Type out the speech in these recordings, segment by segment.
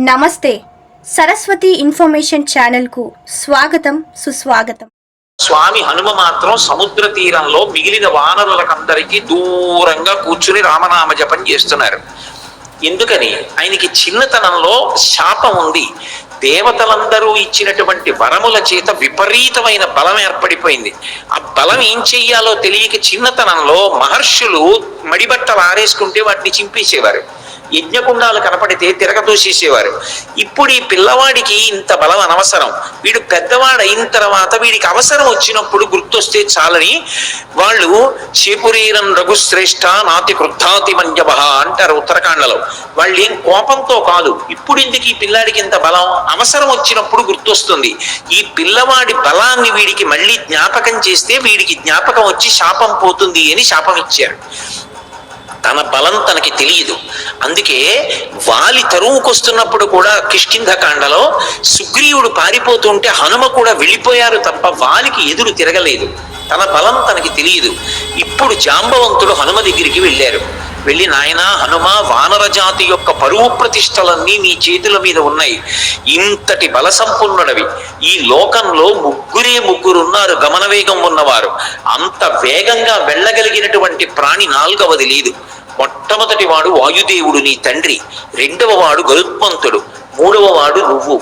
నమస్తే సరస్వతి ఇన్ఫర్మేషన్ ఛానల్కు స్వాగతం సుస్వాగతం. స్వామి హనుమ మాత్రం సముద్ర తీరంలో మిగిలిన వానరులకందరికీ దూరంగా కూర్చుని రామనామ జపం చేస్తున్నారు. ఎందుకని? ఆయనకి చిన్నతనంలో శాపం ఉంది. దేవతలందరూ ఇచ్చినటువంటి వరముల చేత విపరీతమైన బలం ఏర్పడిపోయింది. ఆ బలం ఏం చెయ్యాలో తెలియక చిన్నతనంలో మహర్షులు మడిబట్టలు ఆరేసుకుంటే వాటిని చింపేసేవారు. యజ్ఞకుండాలు కనపడితే తిరగదోసేసేవారు. ఇప్పుడు ఈ పిల్లవాడికి ఇంత బలం అనవసరం. వీడు పెద్దవాడు అయిన తర్వాత వీడికి అవసరం వచ్చినప్పుడు గుర్తొస్తే చాలని వాళ్ళు చేపురీరం రఘుశ్రేష్ఠ నాతి క్రుద్ధాతి మంజవ అంటారు ఉత్తరాఖండలో. వాళ్ళు ఏం కోపంతో కాదు, ఇప్పుడు ఎందుకు ఈ పిల్లాడికి ఇంత బలం, అవసరం వచ్చినప్పుడు గుర్తొస్తుంది. ఈ పిల్లవాడి బలాన్ని వీడికి మళ్ళీ జ్ఞాపకం చేస్తే వీడికి జ్ఞాపకం వచ్చి శాపం పోతుంది అని శాపం ఇచ్చారు. తన బలం తనకి తెలియదు. అందుకే వాలి తరువుకొస్తున్నప్పుడు కూడా కిష్కింధకాండలో సుగ్రీవుడు పారిపోతుంటే హనుమ కూడా వెళ్ళిపోయారు తప్ప వాలికి ఎదురు తిరగలేదు. తన బలం తనకి తెలియదు. ఇప్పుడు జాంబవంతుడు హనుమ దగ్గరికి వెళ్ళారు. వెళ్ళి, నాయనా హనుమ, వానర జాతి యొక్క పరువు ప్రతిష్టలన్నీ నీ చేతుల మీద ఉన్నాయి. ఇంతటి బల సంపన్నుడవి. ఈ లోకంలో ముగ్గురున్నారు గమన వేగం ఉన్నవారు. అంత వేగంగా వెళ్ళగలిగినటువంటి ప్రాణి నాలుగవది లేదు. మొట్టమొదటి వాడు వాయుదేవుడు నీ తండ్రి, రెండవ వాడు గరుత్మంతుడు, మూడవ వాడు నువ్వు.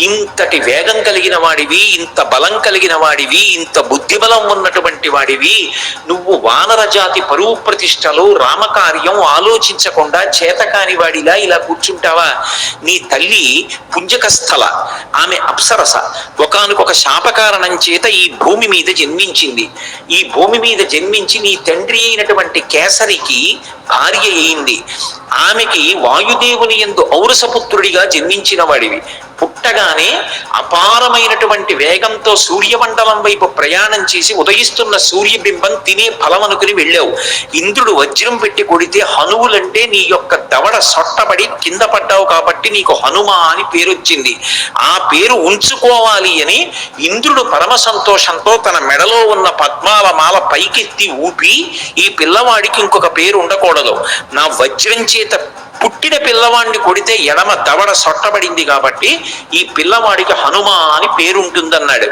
ఇంతటి వేగం కలిగిన వాడివి, ఇంత బలం కలిగిన వాడివి, ఇంత బుద్ధిబలం ఉన్నటువంటి వాడివి. నువ్వు వానర జాతి పరువు ప్రతిష్టలు రామకార్యం ఆలోచించకుండా చేతకాని వాడిలా ఇలా కూర్చుంటావా? నీ తల్లి పుంజకస్థల, ఆమె అప్సరస. ఒకానొక శాపకారణం చేత ఈ భూమి మీద జన్మించింది. ఈ భూమి మీద జన్మించి నీ తండ్రి అయినటువంటి కేసరికి భార్య అయింది. ఆమెకి వాయుదేవుని యందు ఔరసపుత్రుడిగా జన్మించిన వాడివి. పుట్టగానే అపారమైనటువంటి వేగంతో సూర్యమండలం వైపు ప్రయాణం చేసి ఉదయిస్తున్న సూర్యబింబం తినే ఫలం అనుకుని వెళ్ళావు. ఇంద్రుడు వజ్రం పెట్టి కొడితే హనువులంటే నీ యొక్క దవడ సొట్టబడి కింద పడ్డావు కాబట్టి నీకు హనుమ అని పేరు వచ్చింది. ఆ పేరు ఉంచుకోవాలి అని ఇంద్రుడు పరమ సంతోషంతో తన మెడలో ఉన్న పద్మాల మాల పైకెత్తి ఊపి, ఈ పిల్లవాడికి ఇంకొక పేరు ఉండకూడదు, నా వజ్రం చేత పుట్టిన పిల్లవాడిని కొడితే ఎడమ దవడ సొట్టబడింది కాబట్టి ఈ పిల్లవాడికి హనుమ అని పేరుంటుందన్నాడు.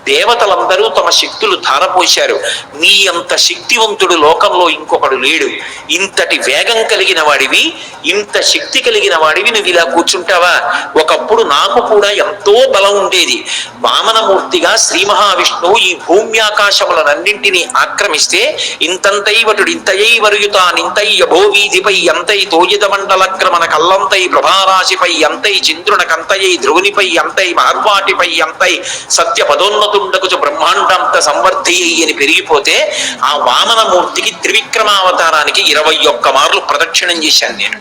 దేవతలందరూ తమ శక్తులు ధారపోశారు. నీ అంత శక్తివంతుడు లోకంలో ఇంకొకడు లేడు. ఇంతటి వేగం కలిగిన వాడివి, ఇంత శక్తి కలిగిన వాడివి, నువ్వు ఇలా కూర్చుంటావా? ఒకప్పుడు నాకు కూడా ఎంతో బలం ఉండేది. వామనమూర్తిగా శ్రీ మహావిష్ణువు ఈ భూమ్యాకాశములనన్నింటినీ ఆక్రమిస్తే ఇంతంతైవటుడు ఇంతయై వరుయుతానింతయ్య భోవీధిపై ఎంతై తోయిద మండలక్రమణ కల్లంతై ప్రభారాశిపై ఎంతై చంద్రునకంతయై ధ్రువునిపై ఎంతై మహర్వాటిపై ఎంతై సత్య పదోన్నతుండకు బ్రహ్మాండంత సంవర్ధి అని పెరిగిపోతే ఆ వామనమూర్తికి త్రివిక్రమావతారానికి 21 మార్లు ప్రదక్షిణం చేశాను నేను.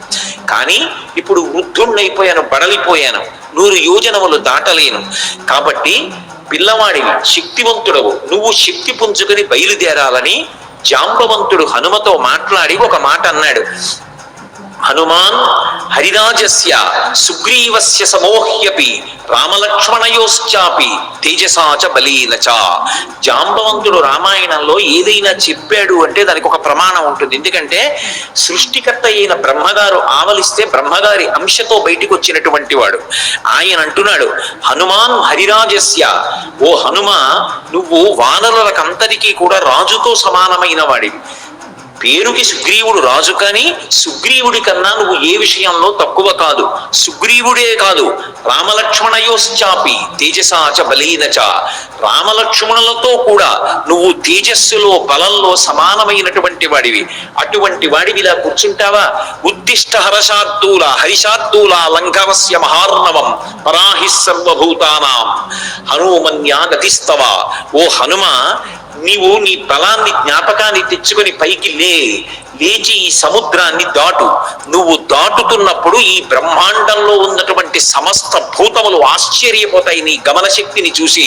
కానీ ఇప్పుడు వృద్ధుణ్ణైపోయాను, బడలిపోయాను, 100 యోజనములు దాటలేను. కాబట్టి పిల్లవాడివి, శక్తివంతుడవు, నువ్వు శక్తి పుంజుకొని బయలుదేరాలని జాంబవంతుడు హనుమతో మాట్లాడి ఒక మాట అన్నాడు. హనుమాన్ హరిరాజస్య సుగ్రీవస్య సమోహ్యపి రామలక్ష్మణయోశ్చాపి తేజసాచ బలీనచ. జాంబవంతుడు రామాయణంలో ఏదైనా చెప్పాడు అంటే దానికి ఒక ప్రమాణం ఉంటుంది. ఎందుకంటే సృష్టికర్త అయిన బ్రహ్మగారు ఆవలిస్తే బ్రహ్మగారి అంశతో బయటికి వచ్చినటువంటి వాడు. ఆయన అంటున్నాడు, హనుమాన్ హరిరాజస్య, ఓ హనుమ, నువ్వు వానరులకంతరికీ కూడా రాజుతో సమానమైన వాడివి. పేరుకి సుగ్రీవుడు రాజు, కానీ సుగ్రీవుడి కన్నా నువ్వు ఏ విషయంలో తక్కువ కాదు. సుగ్రీవుడే కాదు, రామలక్ష్మణయోశ్చాపి తేజసాచ బలీనచ, రామలక్ష్మణులతో కూడా నువ్వు తేజస్సులో బలంలో సమానమైనటువంటి వాడివి. అటువంటి వాడివి ఇలా కూర్చుంటావా? ఉద్దిష్ట హరశార్దూల హరిశార్దూల లంఘవస్య మహార్ణవం పరాహి సర్వభూతానాం హనుమన్యా గతిస్తవ. ఓ హనుమ, నీవు నీ బలాన్ని జ్ఞాపకాన్ని తెచ్చుకొని పైకి లేచి ఈ సముద్రాన్ని దాటు. నువ్వు దాటుతున్నప్పుడు ఈ బ్రహ్మాండంలో ఉన్నటువంటి సమస్త భూతములు ఆశ్చర్యపోతాయి. నీ గమన శక్తిని చూసి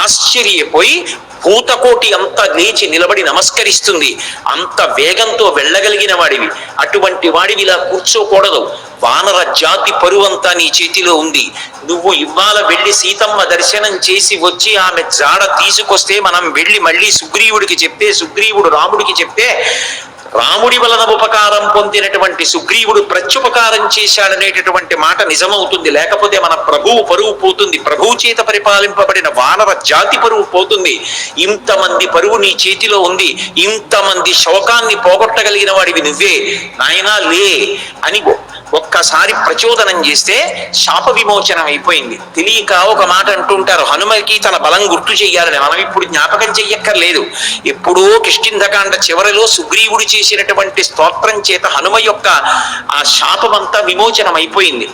ఆశ్చర్యపోయి భూతకోటి అంతా లేచి నిలబడి నమస్కరిస్తుంది. అంత వేగంతో వెళ్ళగలిగిన వాడివి. అటువంటి వాడివి ఇలా కూర్చోకూడదు. వానర జాతి పరువంతా నీ చేతిలో ఉంది. నువ్వు ఇవాళ వెళ్ళి సీతమ్మ దర్శనం చేసి వచ్చి ఆమె జాడ తీసుకొస్తే మనం వెళ్ళి మళ్ళీ సుగ్రీవుడికి చెప్తే, సుగ్రీవుడు రాముడికి చెప్తే రాముడి వలన ఉపకారం పొందినటువంటి సుగ్రీవుడు ప్రత్యుపకారం చేశాడనేటటువంటి మాట నిజమవుతుంది. లేకపోతే మన ప్రభువు పరువు పోతుంది, ప్రభువు చేత పరిపాలింపబడిన వానర జాతి పరువు పోతుంది. ఇంతమంది పరువు నీ చేతిలో ఉంది, ఇంతమంది శోకాన్ని పోగొట్టగలిగిన వాడివి నువ్వే, నాయనా లే అని ఒక్కసారి ప్రచోదనం చేస్తే శాప విమోచనం అయిపోయింది. తెలియక ఒక మాట అంటుంటారు, హనుమకి తన బలం గుర్తు చెయ్యాలని. మనం ఇప్పుడు జ్ఞాపకం చెయ్యక్కర్లేదు. ఎప్పుడో కిష్కింధకాండ చివరిలో సుగ్రీవుడు చేసినటువంటి స్తోత్రం చేత హనుమ యొక్క ఆ శాపమంతా విమోచనం అయిపోయింది.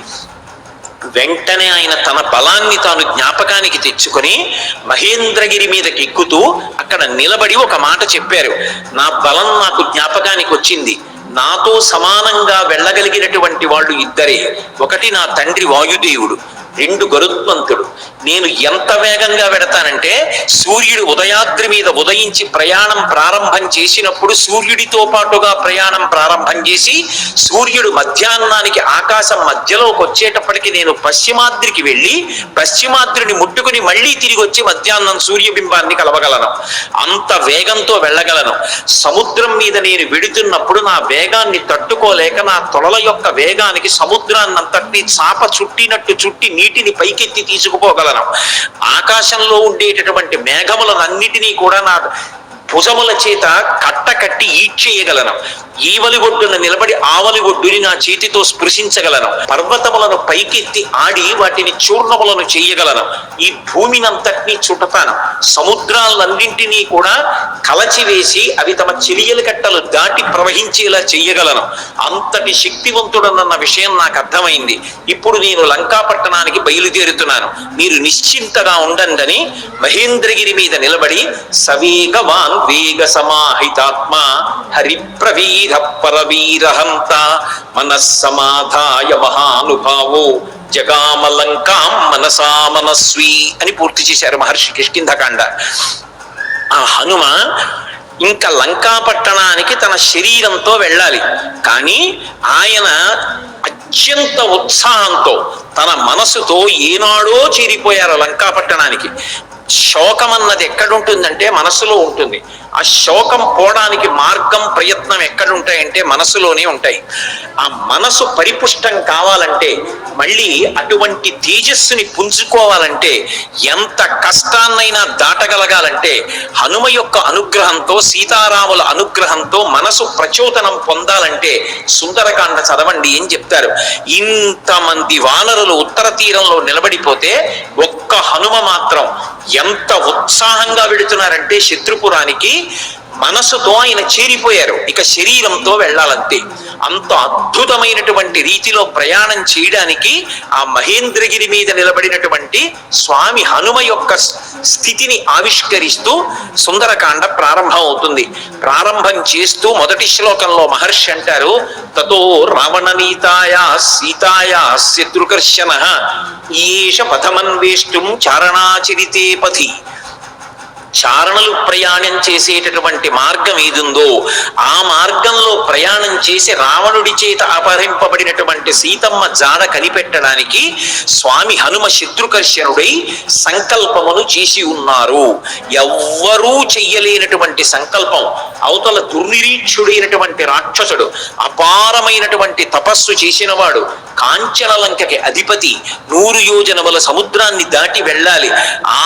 వెంటనే ఆయన తన బలాన్ని తాను జ్ఞాపకానికి తెచ్చుకొని మహేంద్రగిరి మీదకి ఎక్కుతూ అక్కడ నిలబడి ఒక మాట చెప్పారు, నా బలం నాకు జ్ఞాపకానికి వచ్చింది. నాతో సమానంగా వెళ్ళగలిగినటువంటి వాళ్ళు ఇద్దరే. ఒకటి నా తండ్రి వాయుదేవుడు, రెండు గరుత్మంతుడు. నేను ఎంత వేగంగా వెడతానంటే సూర్యుడు ఉదయాద్రి మీద ఉదయించి ప్రయాణం ప్రారంభం చేసినప్పుడు సూర్యుడితో పాటుగా ప్రయాణం ప్రారంభం చేసి సూర్యుడు మధ్యాహ్నానికి ఆకాశం మధ్యలోకి వచ్చేటప్పటికి నేను పశ్చిమాద్రికి వెళ్ళి పశ్చిమాద్రిని ముట్టుకుని మళ్ళీ తిరిగి వచ్చి మధ్యాహ్నం సూర్యబింబాన్ని కలవగలను. అంత వేగంతో వెళ్ళగలను. సముద్రం మీద నేను వెడుతున్నప్పుడు నా వేగాన్ని తట్టుకోలేక నా తొలల యొక్క వేగానికి సముద్రాన్నంతటినీ చాప చుట్టినట్టు చుట్టి నీటిని పైకెత్తి తీసుకుపోగలను. ఆకాశంలో ఉండేటటువంటి మేఘములనన్నిటినీ కూడా నా భుజముల చేత కట్టి ఈడ్చేయగలను. ఈవలి ఒడ్డున నిలబడి ఆవలి ఒడ్డుని నా చేతితో స్పృశించగలను. పర్వతములను పైకెత్తి ఆడి వాటిని చూర్ణములను చేయగలను. ఈ భూమినంతటినీ చుట్టతాను. సముద్రాలన్నింటినీ కూడా కలచివేసి అవి తమ చెలియల కట్టలు దాటి ప్రవహించేలా చెయ్యగలను. అంతటి శక్తివంతుడన్న విషయం నాకు అర్థమైంది. ఇప్పుడు నేను లంకాపట్టణానికి బయలుదేరుతున్నాను, మీరు నిశ్చింతగా ఉండండి మహేంద్రగిరి మీద నిలబడి సవేగవాన్ వేగ సమాహితాత్మ హరిప్రవీర పరవీరహంత మనస్సమాధాయ మహానుభావో జగామలంకాం మనసా మనస్వి అని పూర్తి చేశారు మహర్షి కిష్కింధకాండ. ఆ హనుమ ఇంకా లంకాపట్టణానికి తన శరీరంతో వెళ్ళాలి. కానీ ఆయన అత్యంత ఉత్సాహంతో తన మనసుతో ఏనాడో చేరిపోయారు లంకాపట్టణానికి. శోకం అన్నది ఎక్కడుంటుందంటే మనసులో ఉంటుంది. ఆ శోకం పోవడానికి మార్గం ప్రయత్నం ఎక్కడుంటాయంటే మనసులోనే ఉంటాయి. ఆ మనసు పరిపుష్టం కావాలంటే, మళ్ళీ అటువంటి తేజస్సుని పుంజుకోవాలంటే, ఎంత కష్టాన్నైనా దాటగలగాలంటే హనుమ యొక్క అనుగ్రహంతో, సీతారాముల అనుగ్రహంతో మనసు ప్రచోదనం పొందాలంటే సుందరకాండ చదవండి అని చెప్తారు. ఇంతమంది వానరులు ఉత్తర తీరంలో నిలబడిపోతే ఒక్క హనుమ మాత్రం ఎంత ఉత్సాహంగా వెడుతున్నారంటే శత్రుపురానికి మనసుతో ఆయన చేరిపోయారు. ఇక శరీరంతో వెళ్ళాలంతే. అంత అద్భుతమైనటువంటి రీతిలో ప్రయాణం చేయడానికి ఆ మహేంద్రగిరి మీద నిలబడినటువంటి స్వామి హనుమ యొక్క స్థితిని ఆవిష్కరిస్తూ సుందరకాండ ప్రారంభం అవుతుంది. ప్రారంభం చేస్తూ మొదటి శ్లోకంలో మహర్షి అంటారు, తతో రావణనీతాయా సీతాయా శత్రుకర్షణ ఈష పథమన్వేష్టం చారణాచరితే పథి. చారణలు ప్రయాణం చేసేటటువంటి మార్గం ఏదుందో ఆ మార్గంలో ప్రయాణం చేసి రావణుడి చేత అపహరింపబడినటువంటి సీతమ్మ జాడ కనిపెట్టడానికి స్వామి హనుమ శత్రుకర్షణుడై సంకల్పమును చేసి ఉన్నారు. ఎవ్వరూ చెయ్యలేనటువంటి సంకల్పం. అవతల దుర్నిరీక్షుడైనటువంటి రాక్షసుడు, అపారమైనటువంటి తపస్సు చేసినవాడు, కాంచనలంకకి అధిపతి, 100 యోజనముల సముద్రాన్ని దాటి వెళ్ళాలి.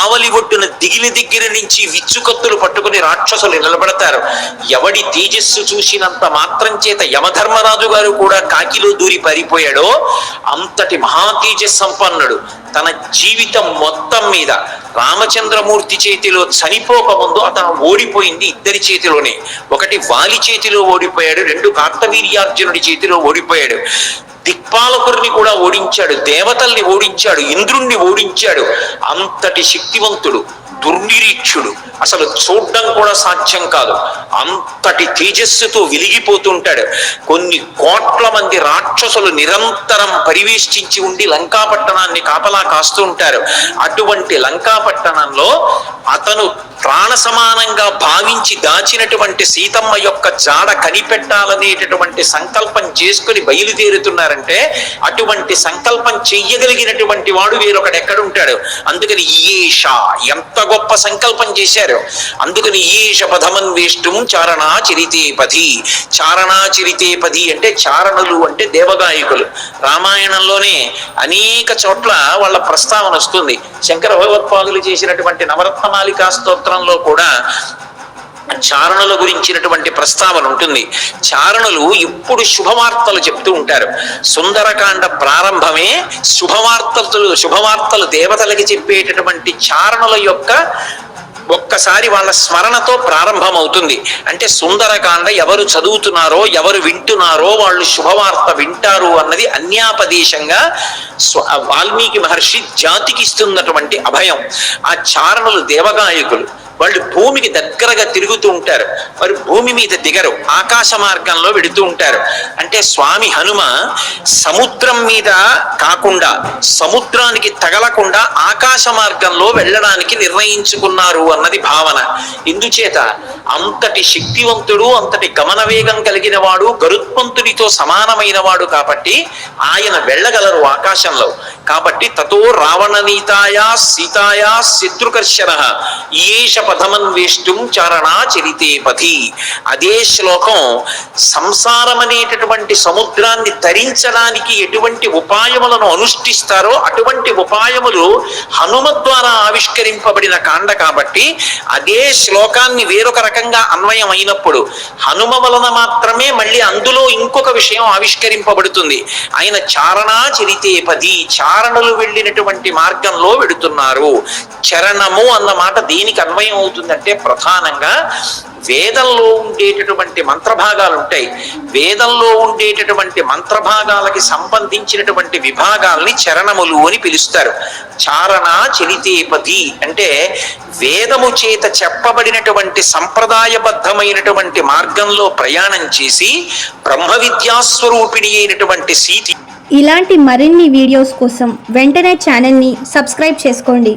ఆవలి ఒడ్డున దిగిన దగ్గర నుంచి విచ్చుకత్తులు పట్టుకుని రాక్షసులు నిలబడతారు. ఎవడి తేజస్సు చూసినంత మాత్రం చేత యమధర్మరాజు గారు కూడా కాకిలో దూరి పారిపోయాడో అంతటి మహా తేజస్ సంపన్నుడు. తన జీవితం మొత్తం మీద రామచంద్రమూర్తి చేతిలో చనిపోకముందు అతను ఓడిపోయింది ఇద్దరి చేతిలోనే. ఒకటి వాలి చేతిలో ఓడిపోయాడు, 2 కార్తవీర్యార్జునుడి చేతిలో ఓడిపోయాడు. దిక్పాలకుడిని కూడా ఓడించాడు, దేవతల్ని ఓడించాడు, ఇంద్రుణ్ణి ఓడించాడు. అంతటి శక్తివంతుడు, దుర్నిరీక్షుడు, అసలు చూడడం కూడా సాధ్యం కాదు. అంతటి తేజస్సుతో వెలిగిపోతుంటాడు. కొన్ని కోట్ల మంది రాక్షసులు నిరంతరం పరివేష్టించి ఉండి లంకాపట్టణాన్ని కాపలా కాస్తూ ఉంటారు. అటువంటి లంకాపట్టణంలో అతను ప్రాణ సమానంగా భావించి దాచినటువంటి సీతమ్మ యొక్క జాడ కనిపెట్టాలనేటటువంటి సంకల్పం చేసుకుని బయలుదేరుతున్నారంటే అటువంటి సంకల్పం చెయ్యగలిగినటువంటి వాడు వేరొకడు ఎక్కడుంటాడు. అందుకని ఈష ఎంత ఎంత గొప్ప సంకల్పం చేశారు. అందుకని ఈశ పదమన్వేష్టం చారణాచరితే పది. చారణాచరితే పది అంటే చారణులు అంటే దేవగాయకులు. రామాయణంలోనే అనేక చోట్ల వాళ్ళ ప్రస్తావన వస్తుంది. శంకర భగవత్పాదులు చేసినటువంటి నవరత్నమాలికా స్తోత్రంలో కూడా చారణుల గురించినటువంటి ప్రస్తావన ఉంటుంది. చారణులు ఇప్పుడు శుభవార్తలు చెప్తూ ఉంటారు. సుందరకాండ ప్రారంభమే శుభవార్తలు దేవతలకి చెప్పేటటువంటి చారణుల యొక్క ఒక్కసారి వాళ్ళ స్మరణతో ప్రారంభమవుతుంది. అంటే సుందరకాండ ఎవరు చదువుతున్నారో ఎవరు వింటున్నారో వాళ్ళు శుభవార్త వింటారు అన్నది అన్యాపదేశంగా వాల్మీకి మహర్షి జాతికి ఇస్తున్నటువంటి అభయం. ఆ చారణులు దేవగాయకులు. వాళ్ళు భూమికి దగ్గరగా తిరుగుతూ ఉంటారు. వారు భూమి మీద దిగరు, ఆకాశ మార్గంలో వెడుతూ ఉంటారు. అంటే స్వామి హనుమ సముద్రం మీద కాకుండా సముద్రానికి తగలకుండా ఆకాశ మార్గంలో వెళ్ళడానికి నిర్ణయించుకున్నారు అన్నది భావన. ఇందుచేత అంతటి శక్తివంతుడు, అంతటి గమన వేగం కలిగిన వాడు, గరుత్మంతుడితో సమానమైన వాడు కాబట్టి ఆయన వెళ్ళగలరు ఆకాశంలో. కాబట్టి తతో రావణ నీతాయా సీతాయా శత్రుకర్షణ ఈశ పదమన్వేష్టం చారణాచరితే పథి. అదే శ్లోకం సంసారం అనేటటువంటి సముద్రాన్ని తరించడానికి ఎటువంటి ఉపాయములను అనుష్ఠిస్తారో అటువంటి ఉపాయములు హనుమ ద్వారా ఆవిష్కరింపబడిన కాండ కాబట్టి అదే శ్లోకాన్ని వేరొక రకంగా అన్వయం అయినప్పుడు హనుమ వలన మాత్రమే మళ్ళీ అందులో ఇంకొక విషయం ఆవిష్కరింపబడుతుంది. ఆయన చారణాచరితే పది, చారణులు వెళ్ళినటువంటి మార్గంలో వెడుతున్నారు. చరణము అన్న మాట దేనికి అన్వయం అవుతుందంటే ప్రధానంగా వేదంలో ఉండేటటువంటి మంత్రభాగాలు ఉంటాయి. వేదంలో ఉండేటటువంటి మంత్రభాగాలకి సంబంధించినటువంటి విభాగాల్ని చరణములు అని పిలుస్తారు. చారణ చరితే పది అంటే వేదము చేత చెప్పబడినటువంటి సంప్రదాయబద్ధమైనటువంటి మార్గంలో ప్రయాణం చేసి బ్రహ్మ విద్యాస్వరూపిణి అయినటువంటి సీతి. ఇలాంటి మరిన్ని వీడియోస్ కోసం వెంటనే ఛానల్ని సబ్స్క్రైబ్ చేసుకోండి.